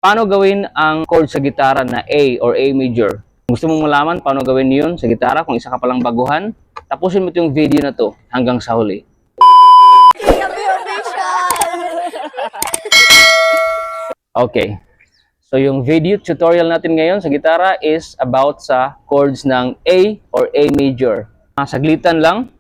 Paano gawin ang chord sa gitara na A or A major? Gusto mong malaman paano gawin yun sa gitara kung isa ka palang baguhan? Tapusin mo yung video na to hanggang sa huli. Okay. So yung video tutorial natin ngayon sa gitara is about sa chords ng A or A major. Saglitan lang.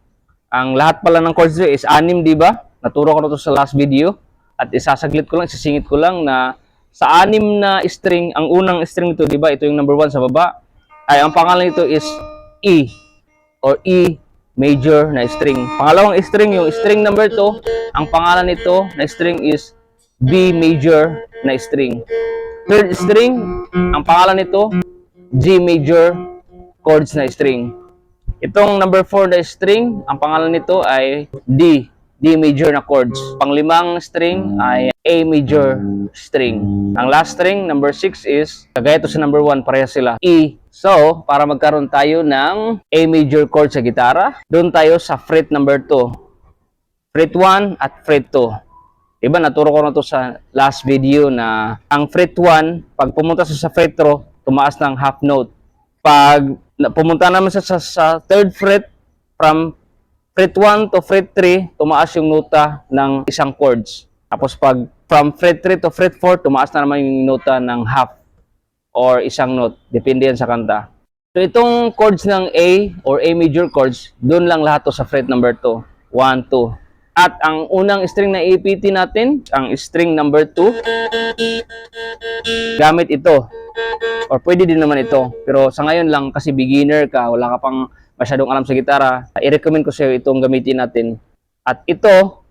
Ang lahat pala ng chords is 6, di ba? Naturo ko na to sa last video. At isasaglit ko lang, isisingit ko lang na sa 6 na string, ang unang string nito, di ba? Ito yung number 1 sa baba. Ay, ang pangalan nito is E or E major na string. Pangalawang string, yung string number 2, ang pangalan nito na string is B major na string. Third string, ang pangalan nito, G major chords na string. Itong number 4 na string, ang pangalan nito ay D major na chords. Panglimang string ay A major string. Ang last string, number 6 is, kagaya ito sa number 1, pareha sila, E. So, para magkaroon tayo ng A major chord sa gitara, doon tayo sa fret number 2. Fret 1 at fret 2. Diba, naturo ko na to sa last video na ang fret 1, pag pumunta sa fret 2, tumaas ng half note. Pag pumunta naman sa third fret, from fret 1 to fret 3, tumaas yung nota ng isang chords. Tapos pag from fret 3 to fret 4, tumaas na naman yung nota ng half or isang note. Depende yan sa kanta. So itong chords ng A or A major chords, doon lang lahat to sa fret number 2. 1, 2. At ang unang string na iipiti natin, ang string number 2, gamit ito. Or pwede din naman ito. Pero sa ngayon lang, kasi beginner ka, wala ka pang masyadong alam sa gitara, i-recommend ko sa'yo itong gamitin natin. At ito,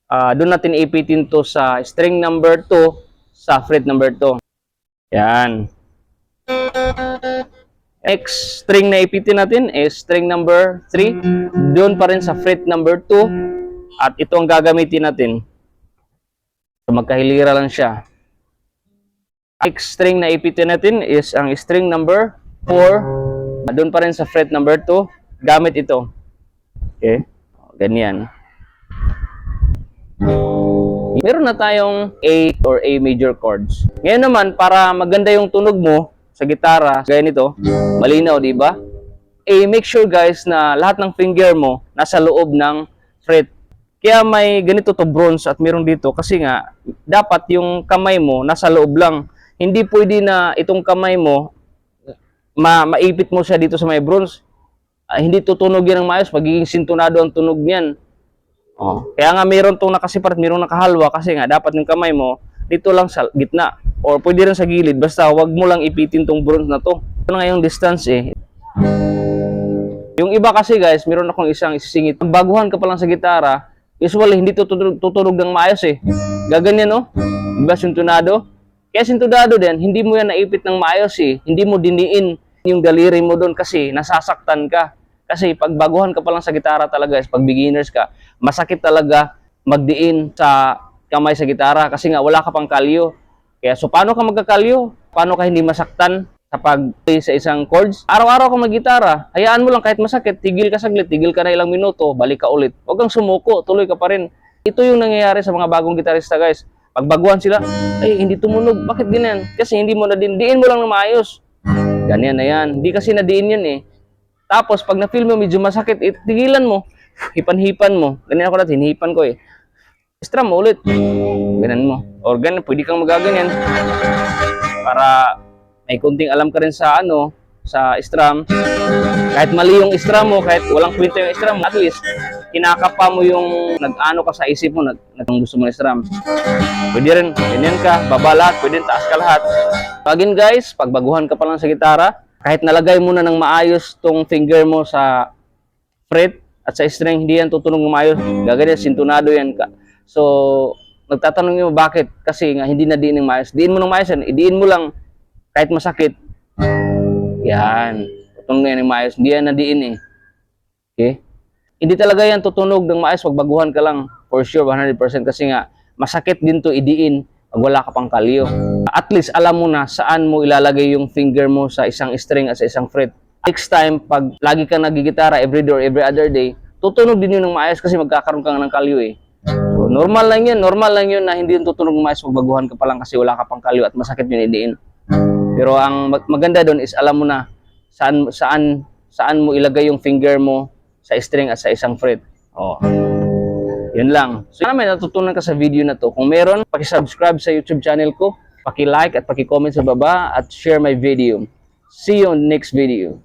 doon natin ipitin to sa string number 2 sa fret number 2. Yan. Next string na ipitin natin is string number 3. Doon pa rin sa fret number 2. At ito ang gagamitin natin. So magkahilira lang siya. Next string na ipitin natin is ang string number 4. Doon pa rin sa fret number 2, gamit ito. Okay? Ganyan. Meron na tayong A or A major chords. Ngayon naman, para maganda yung tunog mo sa gitara, gaya nito, malinaw, di ba? Make sure guys na lahat ng finger mo nasa loob ng fret. Kaya may ganito to bronze at meron dito kasi nga, dapat yung kamay mo nasa loob lang. Hindi pwede na itong kamay mo maipit mo siya dito sa may bronze. Hindi tutunog yan ng maayos, magiging sintonado ang tunog niyan. Kaya nga mayroon tong nakasiparat, mayroong nakahalwa kasi nga dapat yung kamay mo dito lang sa gitna or pwede rin sa gilid, basta wag mo lang ipitin tong bronze na to. Ito na nga yung distance eh. Yung iba kasi guys, meron akong isang isisingit. Pag baguhan ka pa lang sa gitara, usually hindi tutunog ng maayos eh. Gaganyan no? Diba sintonado? Kaya sintonado din, hindi mo yan naipit ng maayos eh. Hindi mo diniin yung daliri mo doon kasi nasasaktan ka. Kasi pag baguhan ka pa lang sa gitara talaga, pag beginners ka, masakit talaga magdiin sa kamay sa gitara kasi nga wala ka pang kalyo. Kaya so paano ka magkakalyo? Paano ka hindi masaktan sa pag-play sa isang chords? Araw-araw ka mag-gitara, hayaan mo lang kahit masakit, tigil ka saglit, tigil ka na ilang minuto, balik ka ulit. Huwag kang sumuko, tuloy ka pa rin. Ito yung nangyayari sa mga bagong gitarista guys. Pag baguhan sila, ay hindi tumunog, bakit ganyan? Kasi hindi mo na diin mo lang na maayos. Ganyan na yan. Hindi kasi nadiin yan eh. Tapos, pag na-feel mo medyo masakit, tigilan mo. Hipan-hipan mo. Ganyan ako natin, hinihipan ko eh. Strum mo ulit. Ganyan mo. Or ganyan, pwede kang magaganyan. Para may kunting alam ka rin sa sa strum. Kahit mali yung strum mo, kahit walang kwenta yung strum mo, at least, kinakapa mo yung nag-ano ka sa isip mo, gusto mo na strum. Pwede rin, ganyan ka, baba lahat, pwede rin taas ka lahat. Again guys, pag baguhan ka pa lang sa gitara, kahit nalagay mo na ng maayos tong finger mo sa fret at sa string, hindi yan tutunog ng maayos. Gaganyan, sintonado yan ka. So, nagtatanong nyo bakit? Kasi nga, hindi na diin ng maayos. Diin mo ng maayos yan, idiin mo lang kahit masakit. Yan. Tutunog na yan ng maayos. Hindi yan na diin eh. Okay? Hindi talaga yan tutunog ng maayos pag baguhan ka lang. For sure, 100% kasi nga, masakit din to idiin pag wala ka pang kalyo. At least alam mo na saan mo ilalagay yung finger mo sa isang string at sa isang fret. Next time, pag lagi ka nagigitara every day or every other day, tutunog din yun ng maayos kasi magkakaroon ka ng kalyo eh. Normal lang yun na hindi yung tutunog mais kung baguhan ka pa lang kasi wala ka pang kaliw at masakit yun idiin. Pero ang maganda doon is alam mo na saan mo ilagay yung finger mo sa string at sa isang fret. Oh. Yun lang. So, sana may natutunan ka sa video na to. Kung meron, paki-subscribe sa YouTube channel ko, paki-like at paki-comment sa baba at share my video. See you on the next video.